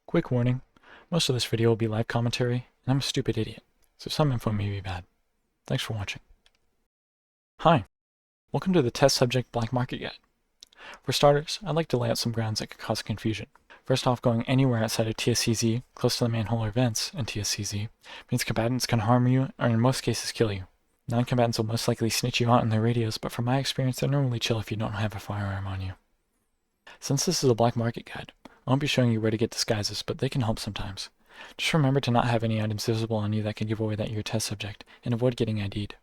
Quick warning, most of this video will be live commentary, and I'm a stupid idiot, so some info may be bad. Thanks for watching. Hi, welcome to the test subject black market guide. For starters, I'd like to lay out some grounds that could cause confusion. First off, going anywhere outside of TSCZ, close to the manhole or vents in TSCZ, means combatants can harm you, or in most cases kill you. Non-combatants will most likely snitch you out in their radios, but from my experience, they're normally chill if you don't have a firearm on you. Since this is a black market guide, I won't be showing you where to get disguises, but they can help sometimes. Just remember to not have any items visible on you that can give away that you're a test subject, and avoid getting ID'd.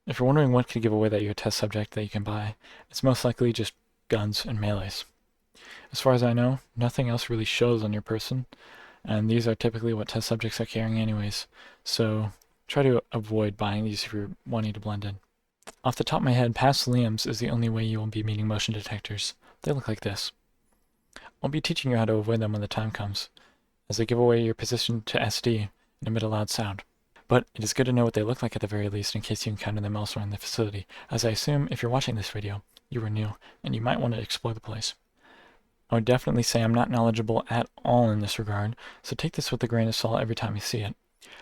If you're wondering what could give away that you're a test subject that you can buy, it's most likely just guns and melees. As far as I know, nothing else really shows on your person, and these are typically what test subjects are carrying anyways, so try to avoid buying these if you're wanting to blend in. Off the top of my head, past Liam's is the only way you will be meeting motion detectors. They look like this. I'll be teaching you how to avoid them when the time comes, as they give away your position to SD and emit a loud sound. But it is good to know what they look like at the very least in case you encounter them elsewhere in the facility, as I assume if you're watching this video, you are new, and you might want to explore the place. I would definitely say I'm not knowledgeable at all in this regard, so take this with a grain of salt every time you see it.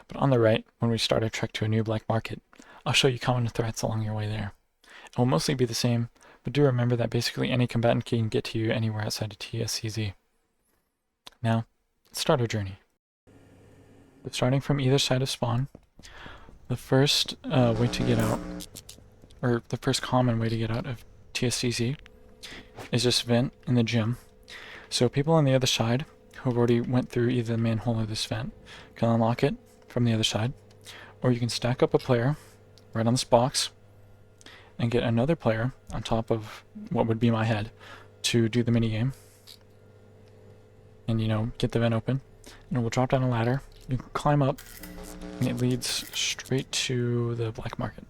But on the right, when we start our trek to a new black market, I'll show you common threats along your way there. It will mostly be the same, but do remember that basically any combatant can get to you anywhere outside of TSCZ. Now, let's start our journey. So starting from either side of spawn, the first way to get out, or the first common way to get out of TSCZ, is just vent in the gym. So people on the other side who have already went through either the manhole or this vent can unlock it from the other side, or you can stack up a player right on this box and get another player on top of what would be my head to do the minigame. And, get the vent open. And we'll drop down a ladder. You can climb up, and it leads straight to the black market.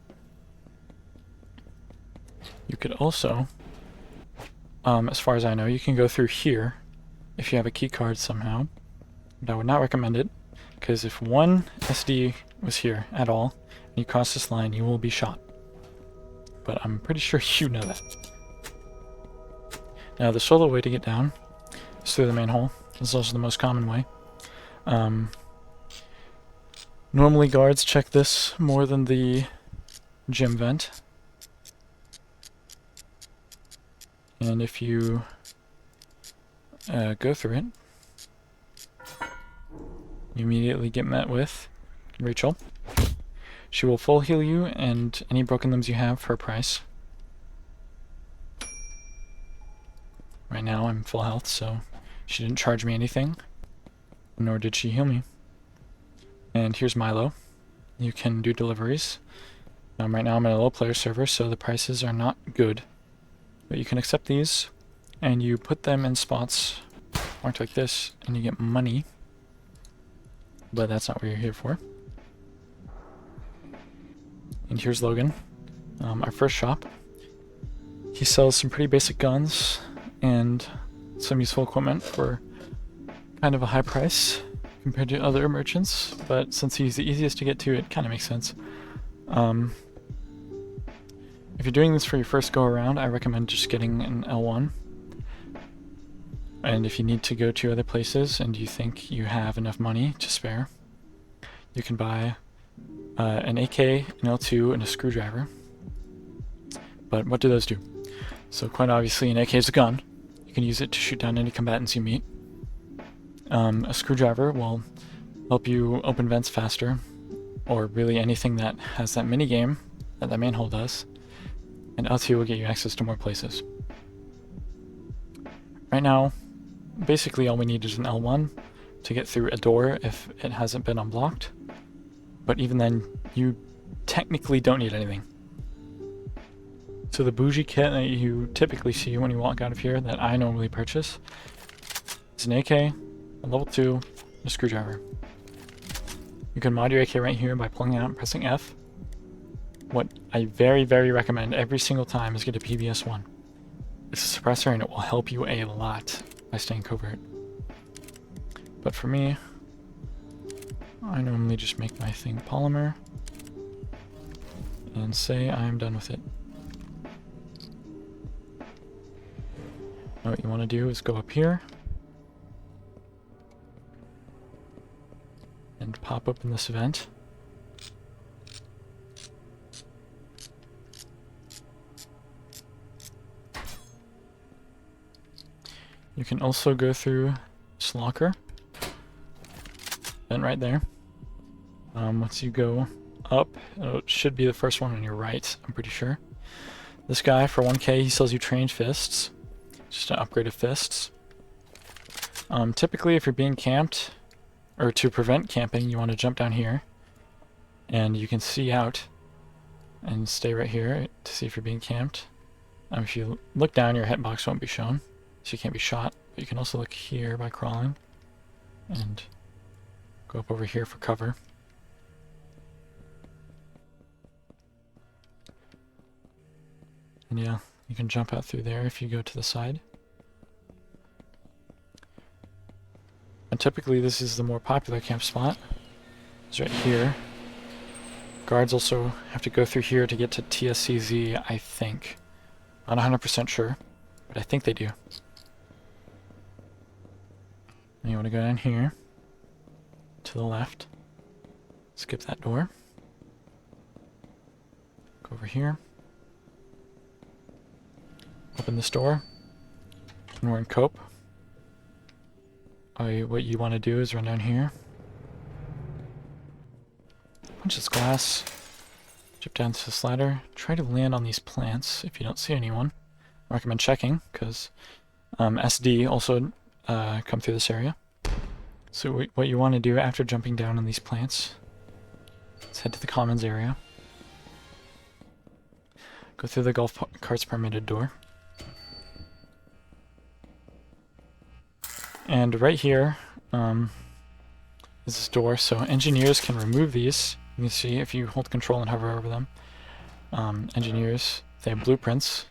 You could also, as far as I know, you can go through here if you have a key card somehow. But I would not recommend it, because if one SD was here at all, and you cross this line, you will be shot. But I'm pretty sure you know that. Now the solo way to get down is through the manhole. This is also the most common way. Normally guards check this more than the gym vent. And if you go through it, you immediately get met with Rachel. She will full heal you and any broken limbs you have for a price. Right now I'm full health, so she didn't charge me anything, nor did she heal me. And here's Milo. You can do deliveries. Right now I'm in a low player server, so the prices are not good. But you can accept these, and you put them in spots marked like this, and you get money. But that's not what you're here for. And here's Logan, our first shop. He sells some pretty basic guns and some useful equipment for kind of a high price compared to other merchants, but since he's the easiest to get to, it kind of makes sense. If you're doing this for your first go around, I recommend just getting an L1. And if you need to go to other places and you think you have enough money to spare, you can buy an AK, an L2, and a screwdriver. But what do those do? So quite obviously an AK is a gun. You can use it to shoot down any combatants you meet. A screwdriver will help you open vents faster, or really anything that has that minigame that that manhole does. And L2 will get you access to more places. Right now, basically all we need is an L1 to get through a door if it hasn't been unblocked. But even then, you technically don't need anything. So the bougie kit that you typically see when you walk out of here that I normally purchase is an AK, a level 2, and a screwdriver. You can mod your AK right here by pulling it out and pressing F. What I very, very recommend every single time is get a PBS-1. It's a suppressor and it will help you a lot by staying covert. But for me, I normally just make my thing polymer and say I'm done with it. Now what you want to do is go up here and pop open this vent. You can also go through this locker. Vent right there. Once you go up, it should be the first one on your right, I'm pretty sure. This guy, for 1k, he sells you trained fists. Just an upgrade of fists. Typically, if you're being camped, or to prevent camping, you want to jump down here. And you can see out and stay right here to see if you're being camped. If you look down, your hitbox won't be shown, so you can't be shot. But you can also look here by crawling and go up over here for cover. And yeah, you can jump out through there if you go to the side. And typically this is the more popular camp spot. It's right here. Guards also have to go through here to get to TSCZ, I think. Not 100% sure, but I think they do. And you want to go down here, to the left. Skip that door. Go over here. Open this door. And we're in cope. What you want to do is run down here. Punch this glass. Jump down to this ladder. Try to land on these plants if you don't see anyone. I recommend checking, because SD also come through this area. So what you want to do after jumping down on these plants is head to the commons area. Go through the golf carts permitted door. And right here is this door, so engineers can remove these. You can see if you hold control and hover over them. Engineers, they have blueprints.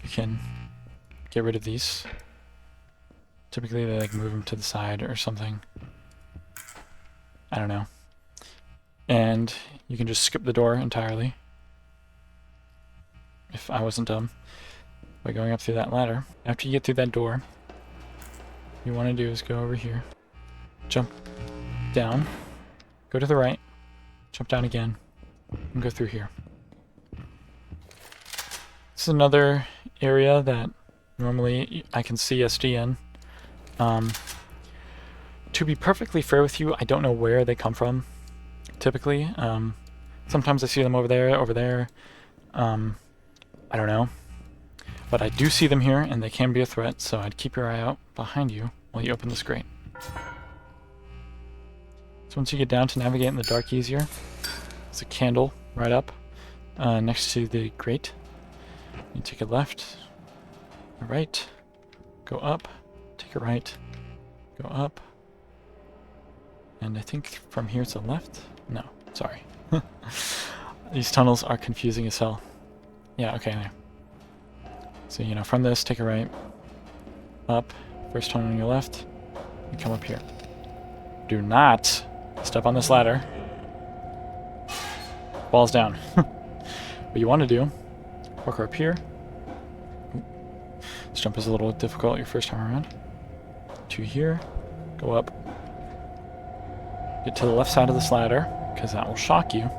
You can get rid of these. Typically they like move them to the side or something. I don't know. And you can just skip the door entirely. If I wasn't dumb. By going up through that ladder. After you get through that door, what you want to do is go over here, jump down, go to the right, jump down again, and go through here. This is another area that normally I can see SD in. To be perfectly fair with you, I don't know where they come from, typically. Sometimes I see them over there, I don't know. But I do see them here, and they can be a threat, so I'd keep your eye out behind you while you open this grate. So once you get down to navigate in the dark easier, there's a candle right up next to the grate. You take a left, a right, go up, take a right, go up, and I think from here to the left? No, sorry. These tunnels are confusing as hell. Yeah, okay, there. So, you know, from this, take a right, up, first tunnel on your left, and come up here. Do not step on this ladder. Falls down. What you want to do, walk up here. This jump is a little difficult your first time around. To here, go up. Get to the left side of this ladder, because that will shock you.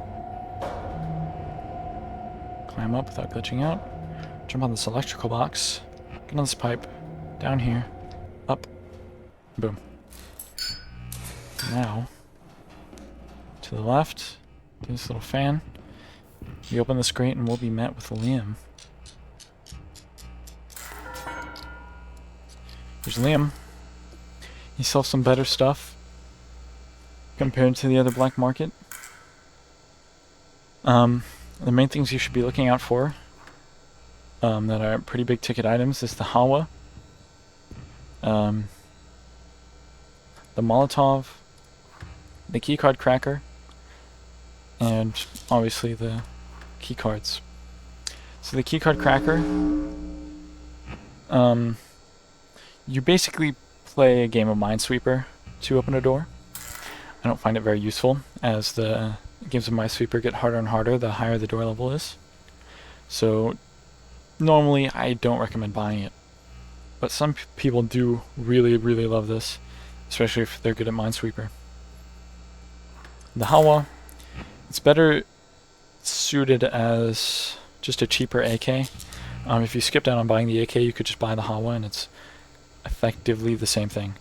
Climb up without glitching out. Jump on this electrical box, get on this pipe, down here, up, boom. Now, to the left, do this little fan. You open this grate and we'll be met with Liam. Here's Liam. He sells some better stuff compared to the other black market. The main things you should be looking out for that are pretty big ticket items is the Hawa, the Molotov, the keycard cracker, and obviously the keycards. So the keycard cracker, you basically play a game of Minesweeper to open a door. I don't find it very useful, as the games of Minesweeper get harder and harder the higher the door level is. So normally I don't recommend buying it, but some people do really love this. especially if they're good at Minesweeper. The Hawa, it's better suited as just a cheaper AK. If you skip down on buying the AK, you could just buy the Hawa, and it's effectively the same thing.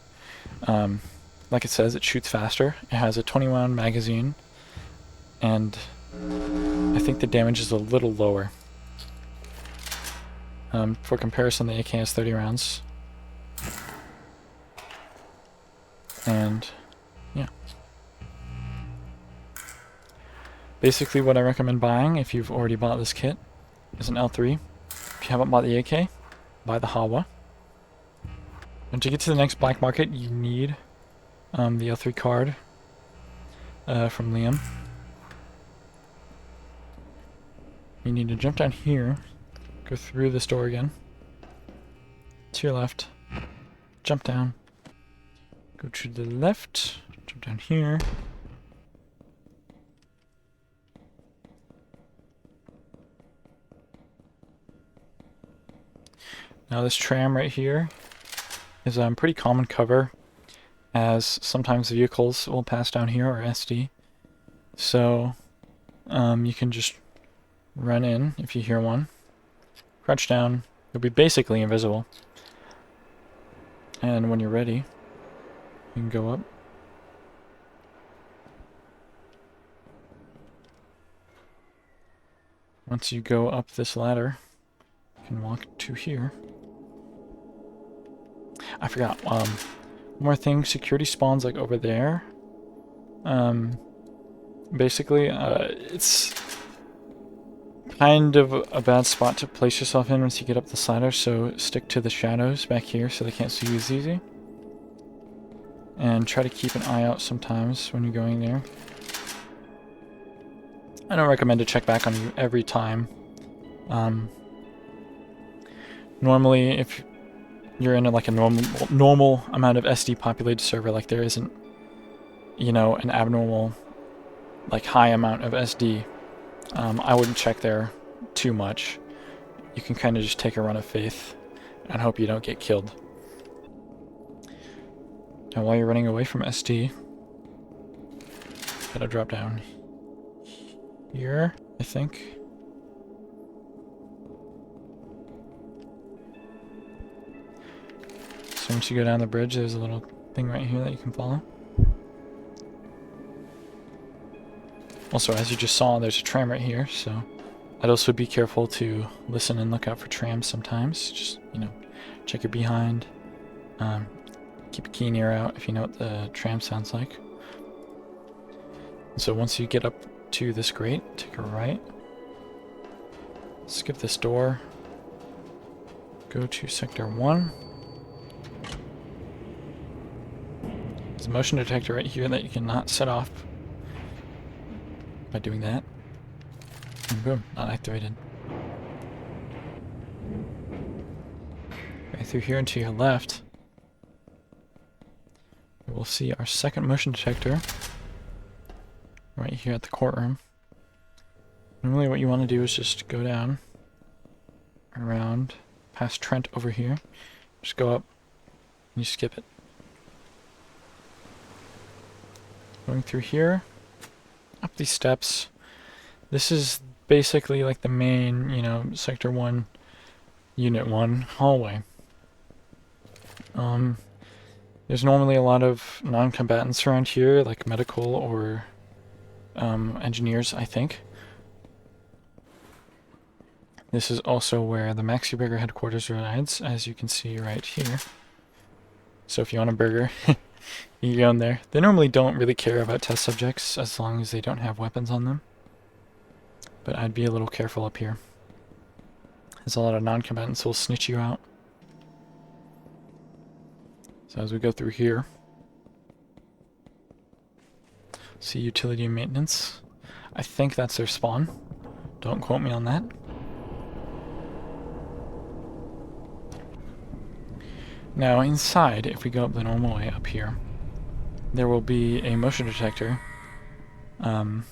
Like it says, it shoots faster. It has a 20-round magazine, and I think the damage is a little lower. For comparison, the AK has 30 rounds. And, yeah. Basically what I recommend buying, if you've already bought this kit, is an L3. If you haven't bought the AK, buy the Hawa. And to get to the next black market, you need the L3 card from Liam. You need to jump down here, go through this door again, to your left, jump down, go to the left, jump down here, now this tram right here is a pretty common cover, as sometimes vehicles will pass down here, or SD, so you can just run in if you hear one, crouch down, you'll be basically invisible, and when you're ready, you can go up. Once you go up this ladder, you can walk to here. I forgot, one more thing, security spawns like over there. Basically, it's kind of a bad spot to place yourself in once you get up the ladder, so stick to the shadows back here so they can't see you as easy. And try to keep an eye out sometimes when you're going there. I don't recommend to check back on you every time. Normally, if you're in like a normal amount of SD populated server, like there isn't, you know, an abnormal, like high amount of SD, I wouldn't check there too much. You can kind of just take a run of faith and hope you don't get killed. Now while you're running away from SD, gotta drop down here, I think. So once you go down the bridge, there's a little thing right here that you can follow. Also, as you just saw, there's a tram right here, so I'd also be careful to listen and look out for trams sometimes. Just, you know, check your behind. Keep a keen ear out if you know what the tram sounds like. So once you get up to this grate, take a right. Skip this door. Go to Sector 1. There's a motion detector right here that you cannot set off by doing that. And boom, not activated. Right through here and to your left, we'll see our second motion detector right here at the courtroom. Normally what you want to do is just go down, around, past Trent over here, just go up, and you skip it. Going through here, up these steps. This is basically like the main, you know, Sector 1, Unit 1 hallway. There's normally a lot of non-combatants around here, like medical or engineers, I think. This is also where the Maxi Burger headquarters resides, as you can see right here. So if you want a burger, you go in there. They normally don't really care about test subjects as long as they don't have weapons on them. But I'd be a little careful up here. There's a lot of non-combatants who will snitch you out. So as we go through here, see utility and maintenance. I think that's their spawn. Don't quote me on that. Now inside, if we go up the normal way up here, there will be a motion detector. I'm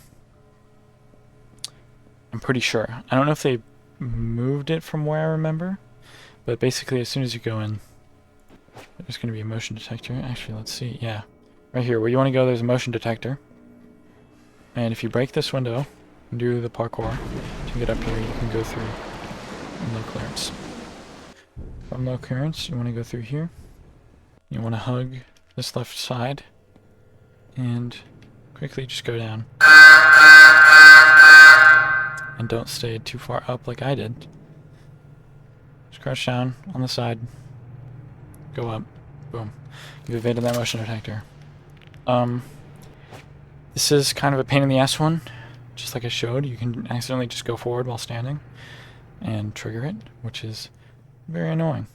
pretty sure. I don't know if they moved it from where I remember, but basically as soon as you go in, There's going to be a motion detector. Actually, let's see. Yeah. Right here, where you want to go, there's a motion detector. And if you break this window and do the parkour to get up here, you can go through in low clearance. From low clearance, you want to go through here. You want to hug this left side and quickly just go down. And don't stay too far up like I did. Just crouch down on the side. Go up. Boom. You've evaded that motion detector. This is kind of a pain in the ass one. Just like I showed, you can accidentally just go forward while standing and trigger it, which is very annoying.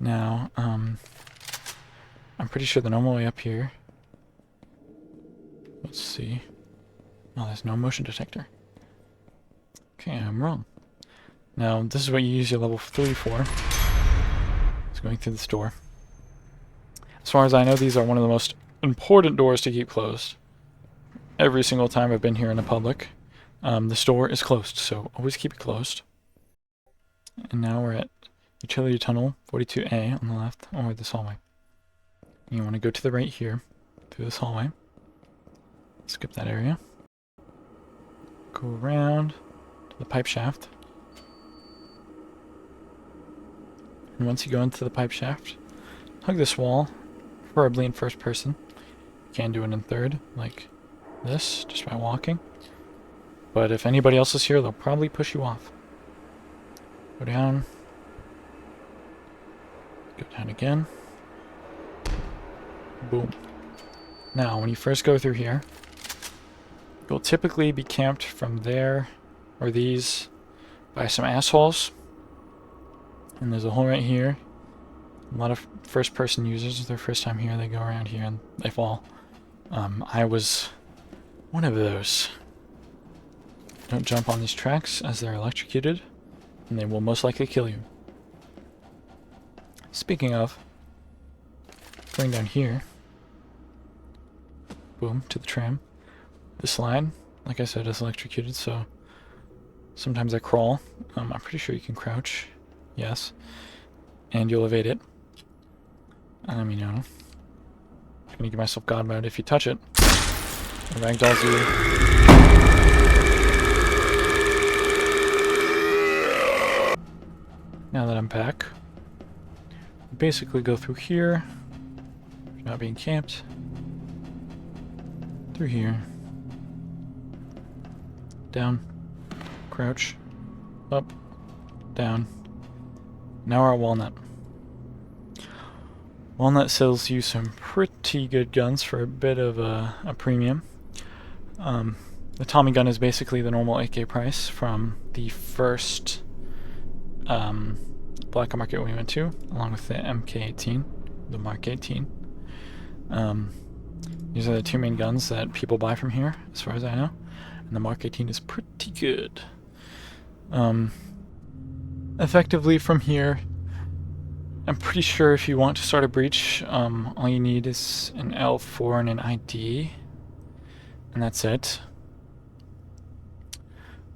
Now, I'm pretty sure the normal way up here... Let's see. Oh, there's no motion detector. Okay, I'm wrong. Now, this is what you use your level 3 for. It's going through this door. As far as I know, these are one of the most important doors to keep closed. Every single time I've been here in the public, this door is closed, so always keep it closed. And now we're at Utility Tunnel 42A on the left, or this hallway. You want to go to the right here, through this hallway. Skip that area. Go around to the pipe shaft. And once you go into the pipe shaft, hug this wall, preferably in first person. You can do it in third, like this, just by walking. But if anybody else is here, they'll probably push you off. Go down. Go down again. Boom. Now, when you first go through here, you'll typically be camped from there, or these, by some assholes. And there's a hole right here. A lot of first-person users, their first time here, they go around here and they fall. I was one of those. Don't jump on these tracks as they're electrocuted, and they will most likely kill you. Speaking of, going down here, boom, to the tram. The slide, like I said, is electrocuted, so sometimes I crawl. I'm pretty sure you can crouch, yes, and you'll evade it. You know, I'm gonna give myself God mode. If you touch it, it ragdolls you. Now that I'm back, basically go through here, if you're not being camped, through here, down, crouch, up, down. Now we're at Walnut. Walnut sells you some pretty good guns for a bit of a premium. The Tommy gun is basically the normal AK price from the first black market we went to, along with the MK18, the Mark 18. These are the two main guns that people buy from here, as far as I know. And the Mark 18 is pretty good. Effectively from here, I'm pretty sure if you want to start a breach, all you need is an L4 and an ID, and that's it.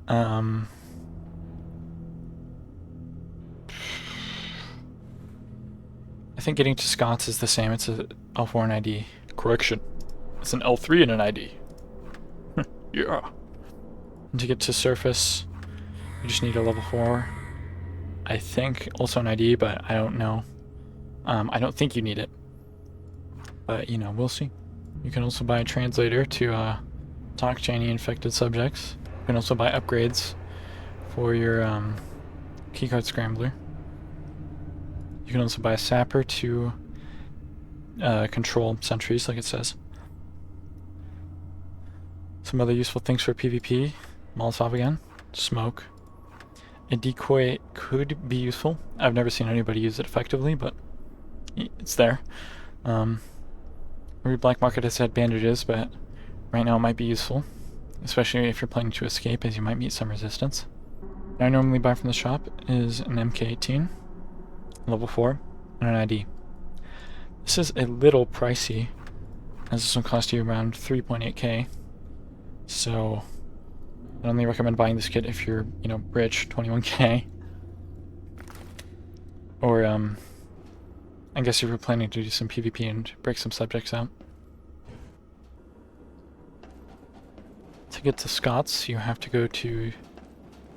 I think getting to Scott's is the same. It's a L4 and ID. Correction. It's an L3 and an ID. Yeah. And to get to surface, you just need a level 4. I think also an ID, but I don't know. I don't think you need it. But, you know, we'll see. You can also buy a translator to talk to any infected subjects. You can also buy upgrades for your keycard scrambler. You can also buy a sapper to control sentries, like it says. Some other useful things for PvP. Molotov again. Smoke. A decoy could be useful. I've never seen anybody use it effectively, but it's there. Every black market has had bandages, but right now it might be useful, especially if you're planning to escape, as you might meet some resistance. What I normally buy from the shop is an MK18, level 4, and an ID. This is a little pricey, as this will cost you around 3.8k, so I only recommend buying this kit if you're, you know, rich, 21k. Or, I guess you were planning to do some PvP and break some subjects out. To get to Scott's, you have to go to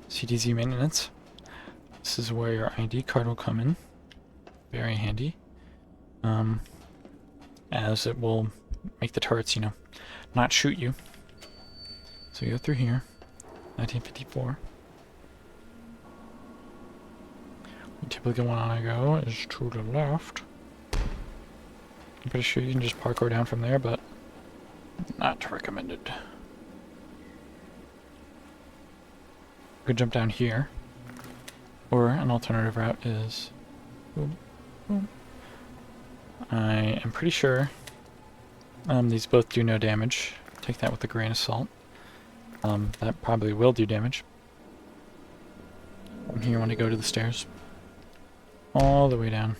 CDZ maintenance. This is where your ID card will come in. Very handy. As it will make the turrets, you know, not shoot you. So you go through here. 1954. You typically want to go is to the left. I'm pretty sure you can just parkour down from there, but not recommended. You could jump down here. Or an alternative route is... Boom, boom. I am pretty sure these both do no damage. Take that with a grain of salt. That probably will do damage. From here you want to go to the stairs. All the way down.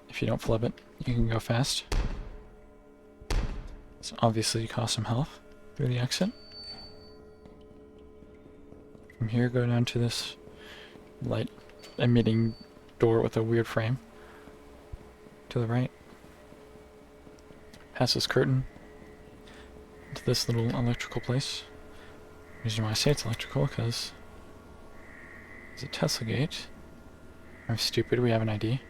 If you don't flub it, you can go fast. So obviously you cost some health through the exit. From here go down to this light emitting door with a weird frame. To the right. Past this curtain. To this little electrical place. The reason why I say it's electrical because it's a Tesla gate. I'm stupid, we have an ID.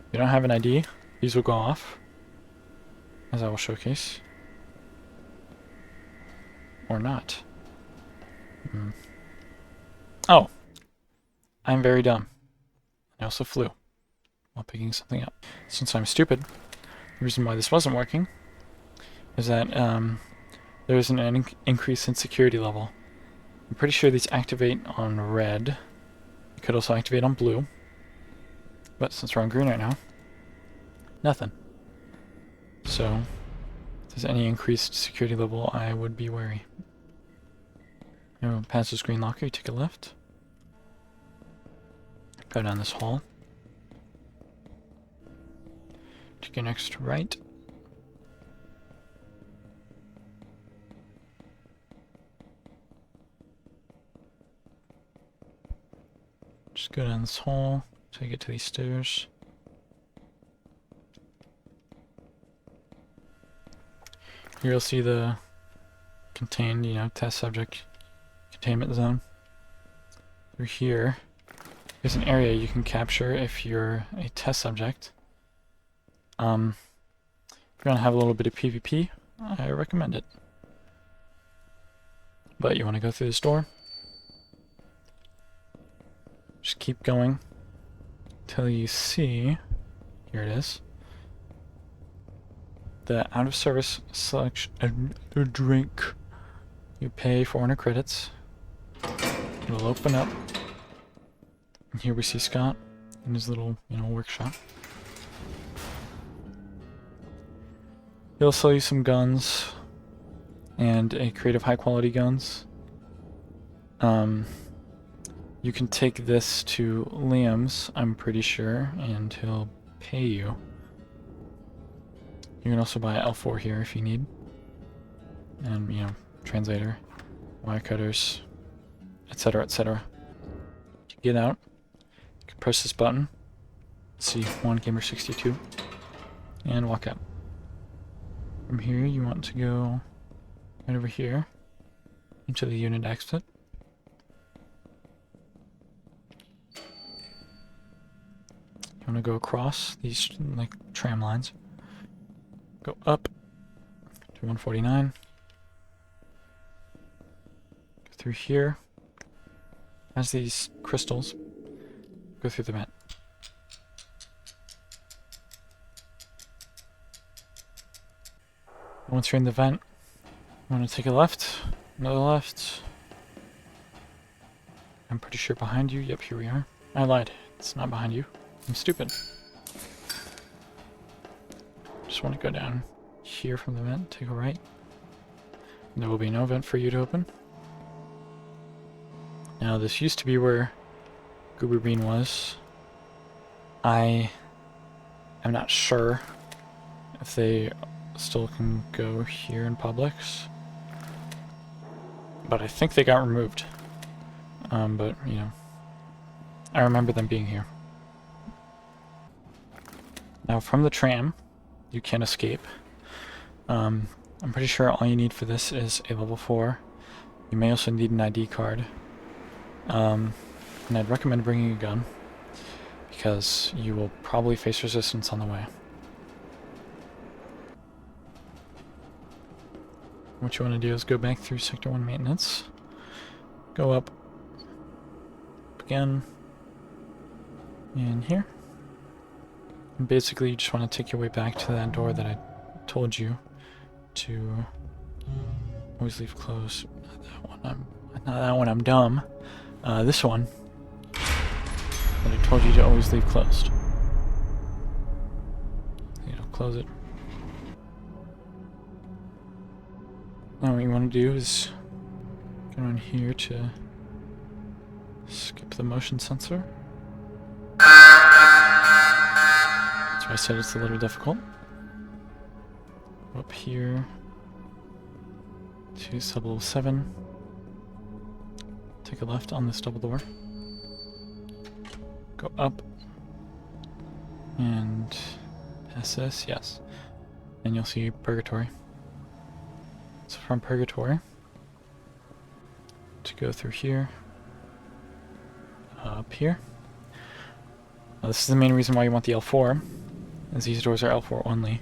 If you don't have an ID, these will go off. As I will showcase. Or not. Oh! I'm very dumb. I also flew while picking something up. Since I'm stupid, the reason why this wasn't working is that there is an increase in security level. I'm pretty sure these activate on red. It could also activate on blue. But since we're on green right now, nothing. So, if there's any increased security level, I would be wary. Past this green locker, you take a left. Go down this hall. Take your next right. Just go down this hall till you get to these stairs. Here you'll see the contained, test subject containment zone. Through here, there's an area you can capture if you're a test subject. If you want to have a little bit of PvP, I recommend it. But you want to go through this door. Just keep going till you see, here it is, the out of service selection drink. You pay 400 credits. It'll open up. And here we see Scott in his little, workshop. He'll sell you some guns and a crate of high quality guns. You can take this to Liam's, I'm pretty sure, and he'll pay you. You can also buy L4 here if you need. And, translator, wire cutters, etc., etc. To get out, you can press this button, C1 Gamer 62, and walk out. From here, you want to go right over here into the unit exit. You want to go across these tram lines. Go up to 149. Go through here. As these crystals, go through the vent. Once you're in the vent, you want to take a left, another left. I'm pretty sure behind you. Yep, here we are. I lied. It's not behind you. I'm stupid. Just want to go down here from the vent, take a right. There will be no vent for you to open. Now this used to be where Goober Bean was. I am not sure if they still can go here in Publix, but I think they got removed. But I remember them being here. Now from the tram, you can escape. I'm pretty sure all you need for this is a level 4. You may also need an ID card. And I'd recommend bringing a gun, because you will probably face resistance on the way. What you want to do is go back through Sector 1 maintenance, go up again, and here. And basically you just want to take your way back to that door that I told you to always leave closed. Not that one, I'm dumb. This one that I told you to always leave closed. Close it. Now what you want to do is go on here to skip the motion sensor. That's why I said it's a little difficult. Go up here to sub-level 7. Take a left on this double door. Go up. And pass this, yes. And you'll see Purgatory. So from Purgatory, to go through here, up here. Now this is the main reason why you want the L4, as these doors are L4 only.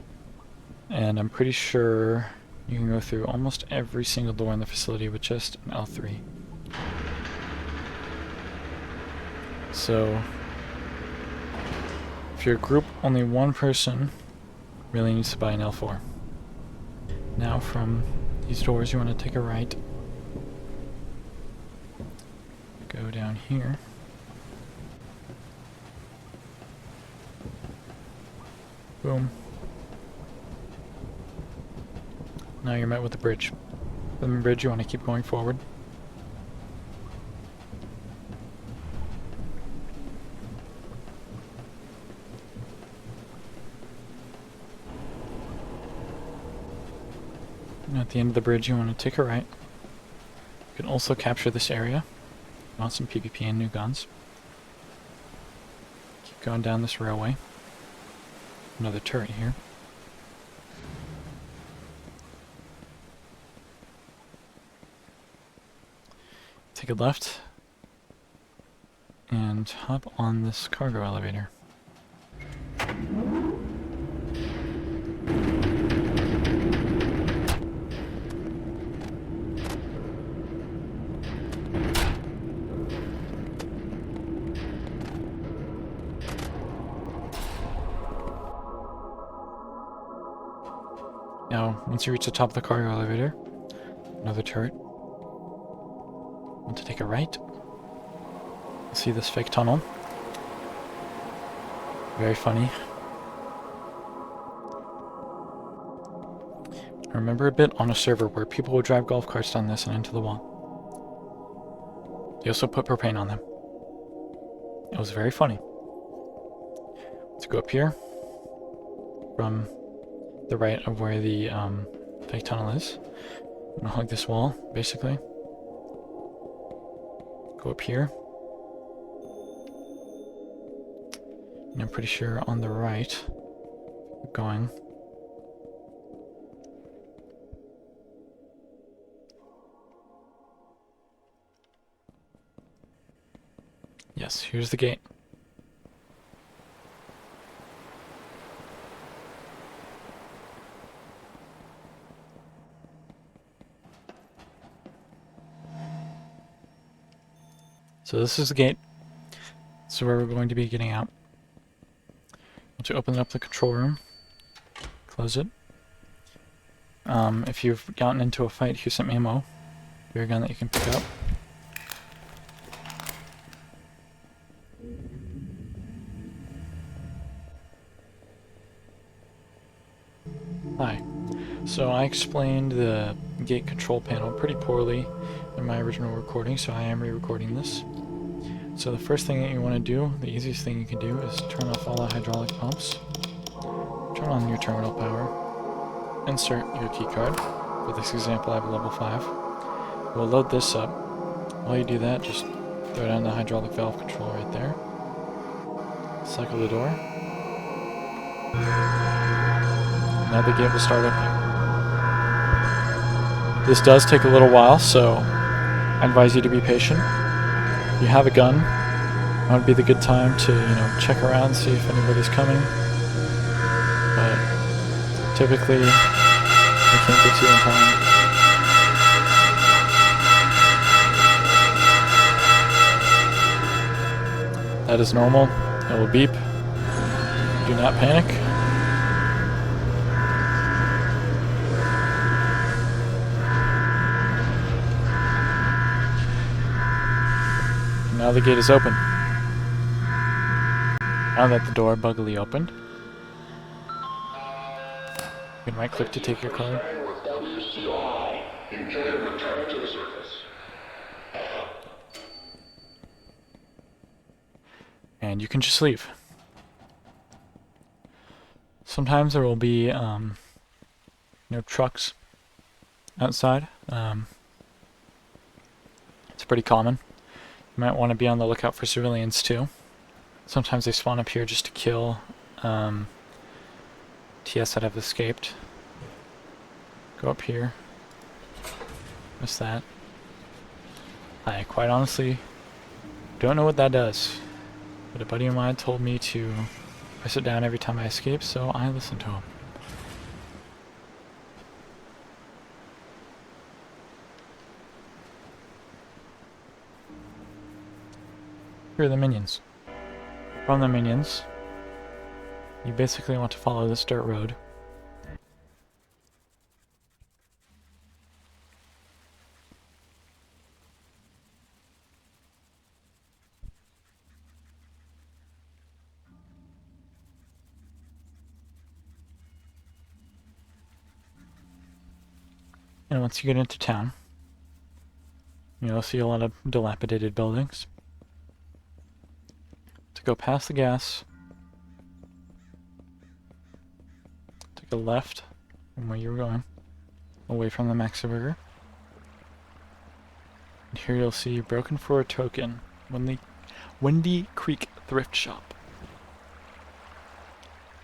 And I'm pretty sure you can go through almost every single door in the facility with just an L3. So, if you're a group, only one person really needs to buy an L4. Now from these doors you want to take a right, go down here, boom. Now you're met with the bridge. From the bridge you want to keep going forward. And at the end of the bridge you want to take a right. You can also capture this area. You want some PvP and new guns. Keep going down this railway. Another turret here. Take a left and hop on this cargo elevator. Now, once you reach the top of the cargo elevator, another turret. Want to take a right. You'll see this fake tunnel. Very funny. I remember a bit on a server where people would drive golf carts down this and into the wall. They also put propane on them. It was very funny. Let's go up here from the right of where the fake tunnel is. I'm gonna hug this wall, basically. Go up here. And I'm pretty sure on the right, keep going. Yes, here's the gate. So this is the gate. This is where we're going to be getting out. Once you open up the control room, close it. If you've gotten into a fight, here's some ammo. Beer gun that you can pick up. Hi. So I explained the gate control panel pretty poorly in my original recording, so I am re-recording this. So the first thing that you want to do, the easiest thing you can do, is turn off all the hydraulic pumps. Turn on your terminal power. Insert your keycard. For this example I have a level 5. We'll load this up. While you do that, just throw down the hydraulic valve control right there. Cycle the door. Now the gate will start opening. This does take a little while, so I advise you to be patient. If you have a gun, that would be the good time to, check around, see if anybody's coming. But typically, they can't get to you in time. That is normal. It will beep. Do not panic. Now the gate is open. Now that the door buggily opened, you can right click to take your card. And you can just leave. Sometimes there will be trucks outside. It's pretty common. You might want to be on the lookout for civilians too. Sometimes they spawn up here just to kill TS that have escaped. Go up here. What's that? I quite honestly don't know what that does. But a buddy of mine told me to press it down every time I escape, so I listened to him. Here are the minions. From the minions, you basically want to follow this dirt road. And once you get into town, you'll see a lot of dilapidated buildings. To go past the gas, take a left from where you were going, away from the Maxi Burger. And here you'll see broken for a token, Windy Creek Thrift Shop.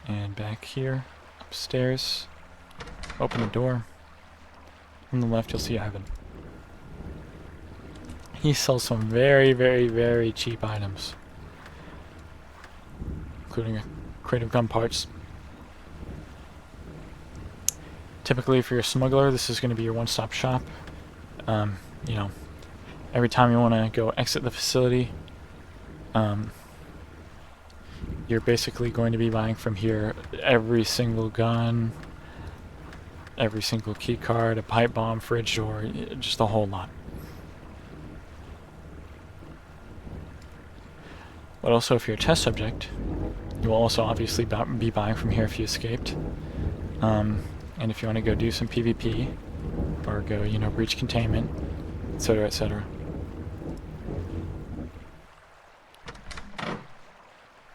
And back here, upstairs, open the door. On the left you'll see Ivan. He sells some very, very, very cheap items, including a crate of gun parts. Typically, if you're a smuggler, this is going to be your one-stop shop. Every time you want to go exit the facility, you're basically going to be buying from here every single gun, every single key card, a pipe bomb, fridge door, just a whole lot. But also, if you're a test subject, you will also obviously be buying from here if you escaped. And if you want to go do some PvP, or go, breach containment, etc., etc.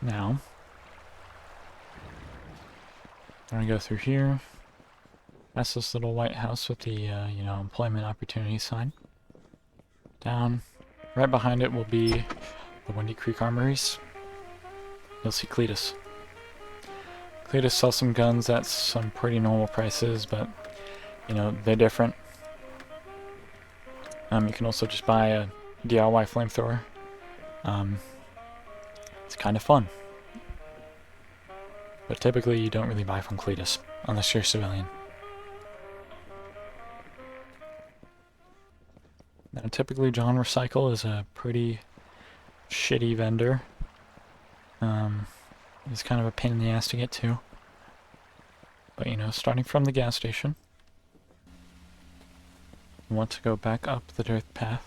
Now, I'm going to go through here. That's this little white house with the, employment opportunity sign. Down. Right behind it will be the Windy Creek Armories. You'll see Cletus. Cletus sells some guns at some pretty normal prices, but, they're different. You can also just buy a DIY flamethrower. It's kind of fun. But typically you don't really buy from Cletus, unless you're a civilian. Now, typically John Recycle is a pretty shitty vendor. He's kind of a pain in the ass to get to. But, starting from the gas station, you want to go back up the dirt path.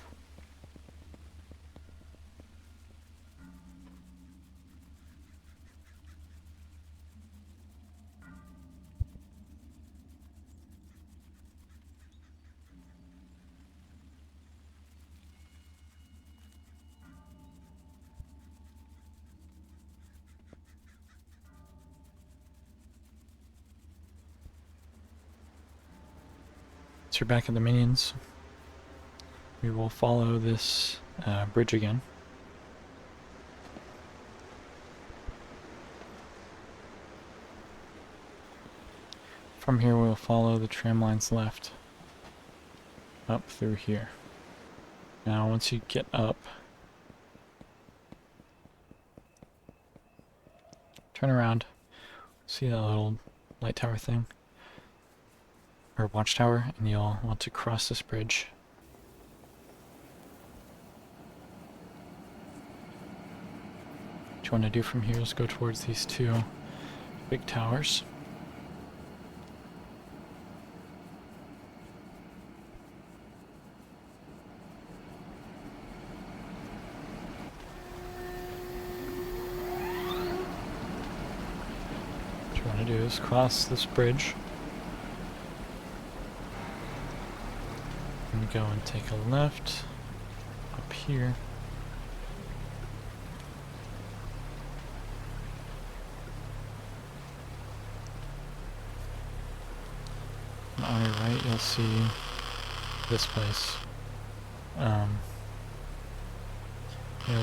So you're back at the minions. We will follow this bridge again. From here we'll follow the tram lines left up through here. Now once you get up, turn around, see that little light tower thing? Or watchtower, and you'll want to cross this bridge. What you want to do from here is go towards these two big towers. What you want to do is cross this bridge and go and take a left up here. And on your right you'll see this place.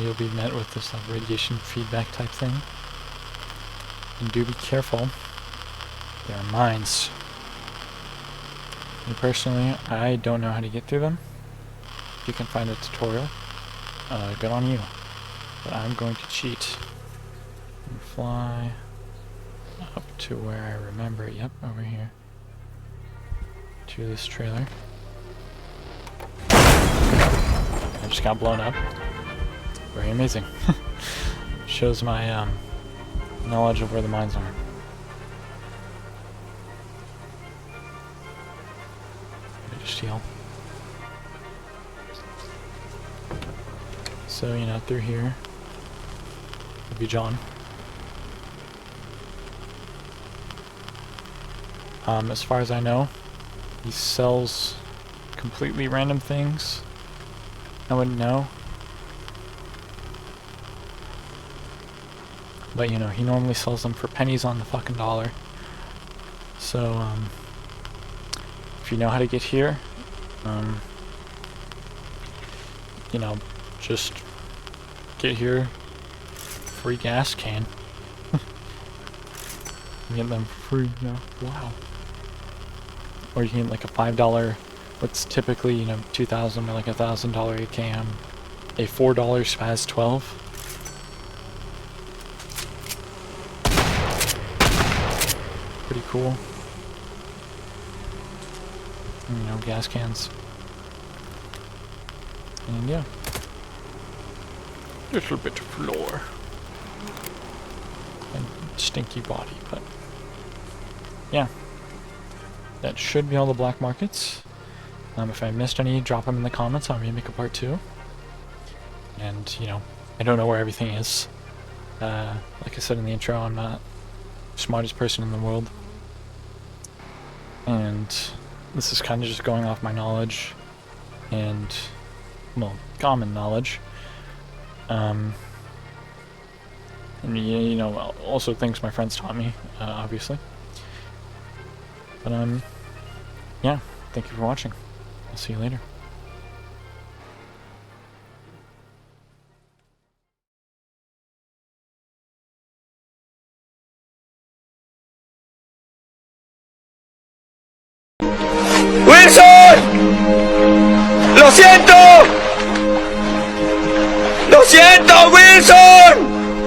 You'll be met with this like radiation feedback type thing. And do be careful. There are mines. And personally, I don't know how to get through them. If you can find a tutorial, good on you. But I'm going to cheat and fly up to where I remember. Yep, over here. To this trailer. I just got blown up. Very amazing. Shows my knowledge of where the mines are. Steal. So, you know, through here would be John. As far as I know, he sells completely random things. I wouldn't know. But, you know, he normally sells them for pennies on the fucking dollar. So, if you know how to get here, you know, just get here, free gas can. Get them free, you know, wow. Or you can get like a $5, what's typically, you know, $2,000 or like $1,000 AKM, a $4 Spaz 12. Pretty cool. You know, gas cans. And yeah. Little bit of floor. And stinky body, but yeah. That should be all the black markets. If I missed any, drop them in the comments. I'll remake a part 2. And, you know, I don't know where everything is. Like I said in the intro, I'm not the smartest person in the world. And this is kind of just going off my knowledge and, well, common knowledge. And, you know, also things my friends taught me, obviously. But, yeah, thank you for watching. I'll see you later. ¡Wilson! ¡Lo siento! ¡Lo siento, Wilson!